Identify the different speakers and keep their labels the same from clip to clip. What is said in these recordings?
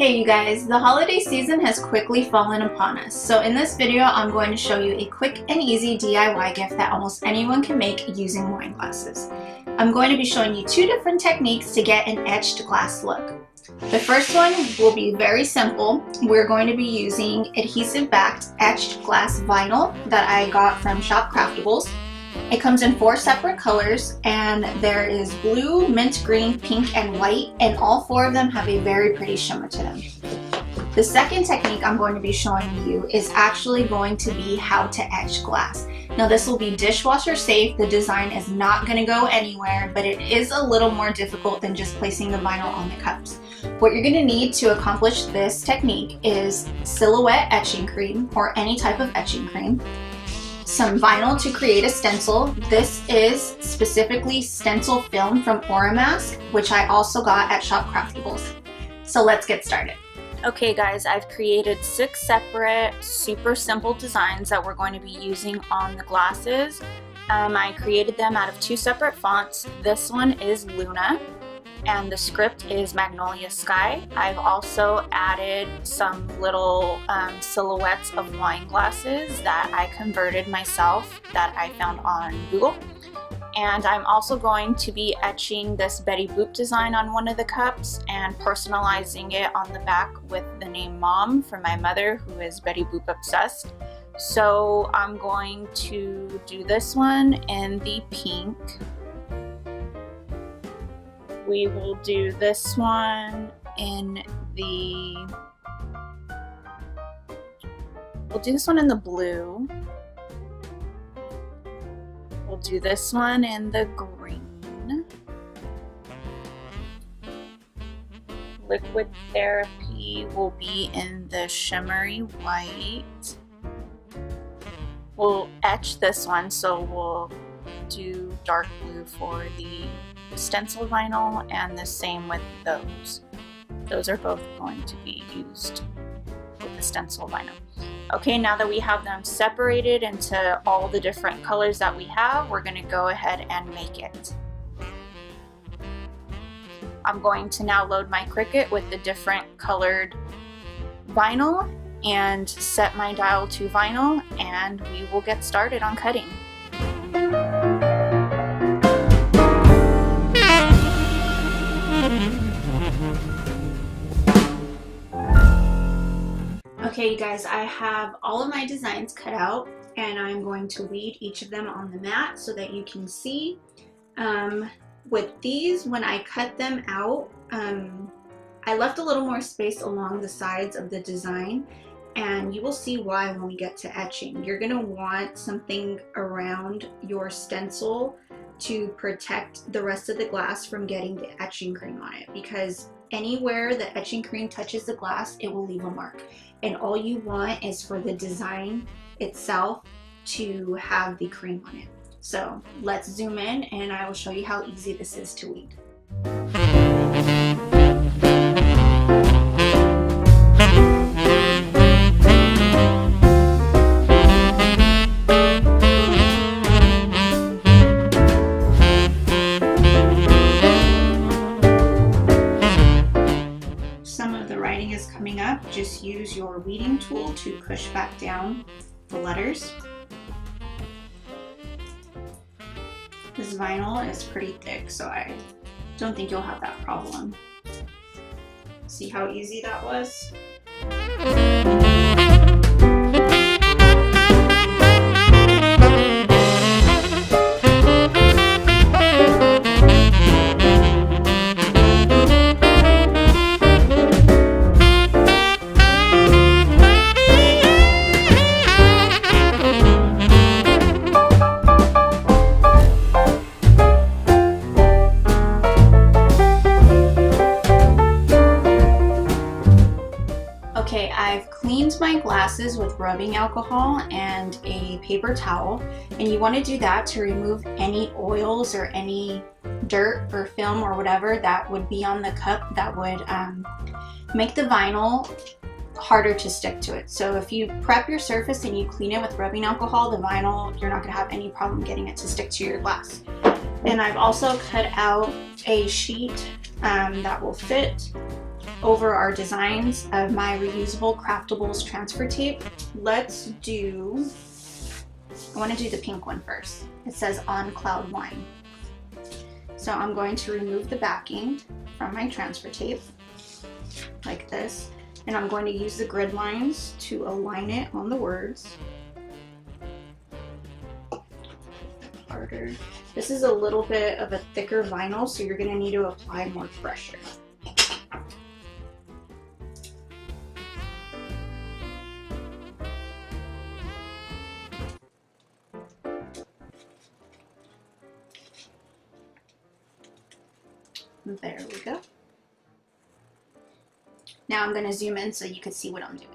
Speaker 1: Okay, you guys, the holiday season has quickly fallen upon us. So in this video, I'm going to show you a quick and easy DIY gift that almost anyone can make using wine glasses. I'm going to be showing you two different techniques to get an etched glass look. The first one will be very simple. We're going to be using adhesive-backed etched glass vinyl that I got from Shop Craftables. It comes in 4 separate colors, and there is blue, mint green, pink, and white, and all 4 of them have a very pretty shimmer to them. The second technique I'm going to be showing you is actually going to be how to etch glass. Now this will be dishwasher safe. The design is not going to go anywhere, but it is a little more difficult than just placing the vinyl on the cups. What you're going to need to accomplish this technique is silhouette etching cream or any type of etching cream, some vinyl to create a stencil. This is specifically stencil film from Oramask, which I also got at Shop Craftables. So let's get started.
Speaker 2: Okay guys, I've created 6 separate super simple designs that we're going to be using on the glasses. I created them out of 2 separate fonts. This one is Luna and the script is Magnolia Sky. I've also added some little silhouettes of wine glasses that I converted myself that I found on Google. And I'm also going to be etching this Betty Boop design on one of the cups and personalizing it on the back with the name Mom for my mother, who is Betty Boop obsessed. So I'm going to do this one in the pink. We will do this one in the, we'll do this one in the blue. We'll do this one in the green. Liquid Therapy will be in the shimmery white. We'll etch this one, so we'll do dark blue for the Stencil Vinyl, and the same with those. Those are both going to be used with the Stencil Vinyl. Okay, now that we have them separated into all the different colors that we have, we're going to go ahead and make it. I'm going to now load my Cricut with the different colored vinyl and set my dial to vinyl, and we will get started on cutting.
Speaker 1: Okay, you guys, I have all of my designs cut out, and I'm going to lead each of them on the mat so that you can see. With these, when I cut them out, I left a little more space along the sides of the design, and you will see why when we get to etching. You're going to want something around your stencil to protect the rest of the glass from getting the etching cream on it, because anywhere the etching cream touches the glass, it will leave a mark. And all you want is for the design itself to have the cream on it. So let's zoom in and I will show you how easy this is to weed. Coming up, just use your weeding tool to push back down the letters. This vinyl is pretty thick, so I don't think you'll have that problem. See how easy that was? Okay, I've cleaned my glasses with rubbing alcohol and a paper towel, and you want to do that to remove any oils or any dirt or film or whatever that would be on the cup that would make the vinyl harder to stick to it. So if you prep your surface and you clean it with rubbing alcohol, the vinyl, you're not going to have any problem getting it to stick to your glass. And I've also cut out a sheet that will fit over our designs of my reusable craftables transfer tape, let's do, I want to do the pink one first. It says On Cloud Wine. So I'm going to remove the backing from my transfer tape like this, and I'm going to use the grid lines to align it on the words. Harder. This is a little bit of a thicker vinyl, so you're going to need to apply more pressure. There we go. Now I'm going to zoom in so you can see what I'm doing.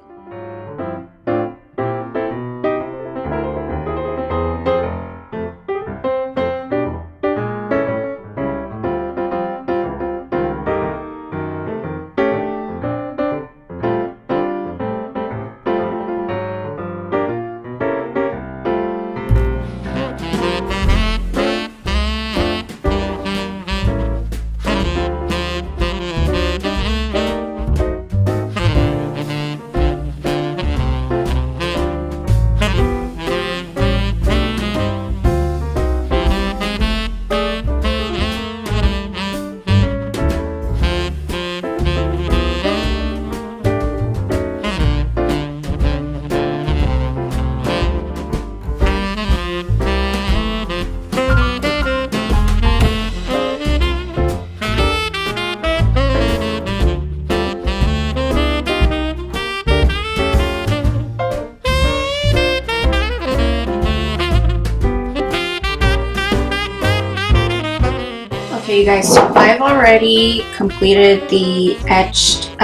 Speaker 1: Okay, you guys, so I've already completed the etched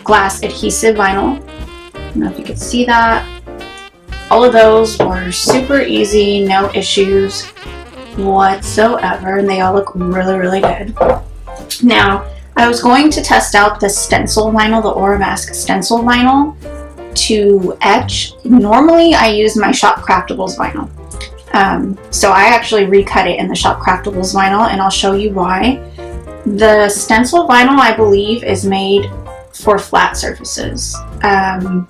Speaker 1: glass adhesive vinyl. I don't know if you can see that. All of those were super easy, no issues whatsoever, and they all look really, really good. Now, I was going to test out the Stencil Vinyl, the Aura Mask Stencil Vinyl to etch. Normally, I use my Shop Craftables vinyl. So I actually recut it in the Shop Craftables vinyl, and I'll show you why. The Stencil Vinyl, I believe, is made for flat surfaces. I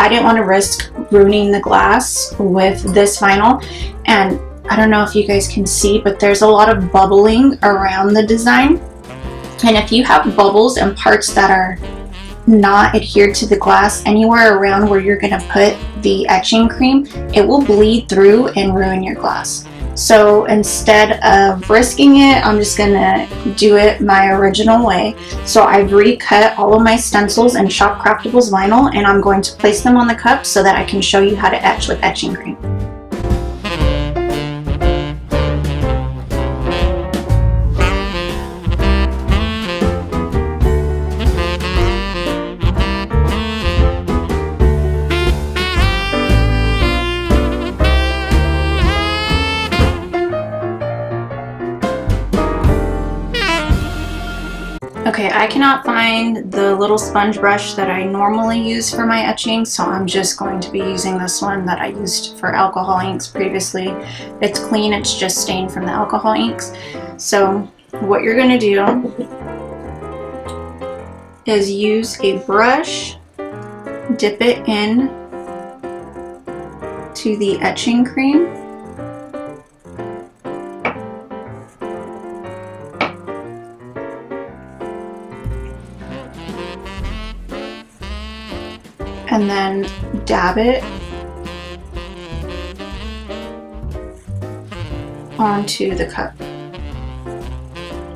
Speaker 1: didn't want to risk ruining the glass with this vinyl, and I don't know if you guys can see, but there's a lot of bubbling around the design. And if you have bubbles and parts that are not adhered to the glass anywhere around where you're going to put the etching cream, it will bleed through and ruin your glass. So instead of risking it, I'm just going to do it my original way. So I've recut all of my stencils in Shop Craftables vinyl, and I'm going to place them on the cup so that I can show you how to etch with etching cream. Okay, I cannot find the little sponge brush that I normally use for my etching, so I'm just going to be using this one that I used for alcohol inks previously. It's clean, it's just stained from the alcohol inks. So what you're going to do is use a brush, dip it in to the etching cream, and then dab it onto the cup.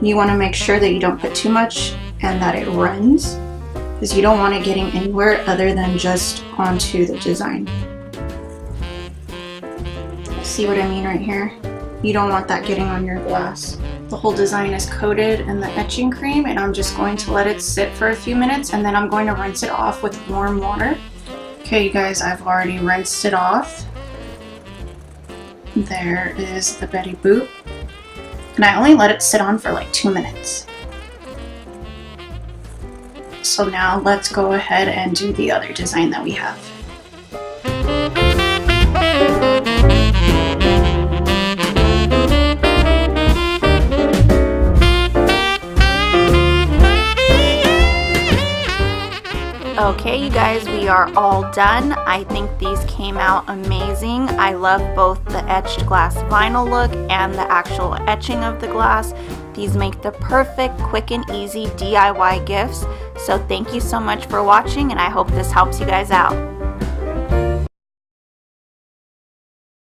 Speaker 1: You want to make sure that you don't put too much and that it runs, because you don't want it getting anywhere other than just onto the design. See what I mean right here? You don't want that getting on your glass. The whole design is coated in the etching cream, and I'm just going to let it sit for a few minutes, and then I'm going to rinse it off with warm water. Okay, you guys, I've already rinsed it off. There is the Betty Boop. And I only let it sit on for like 2 minutes. So now let's go ahead and do the other design that we have.
Speaker 2: Okay, you guys, we are all done. I think these came out amazing. I love both the etched glass vinyl look and the actual etching of the glass. These make the perfect, quick and easy DIY gifts. So thank you so much for watching, and I hope this helps you guys out.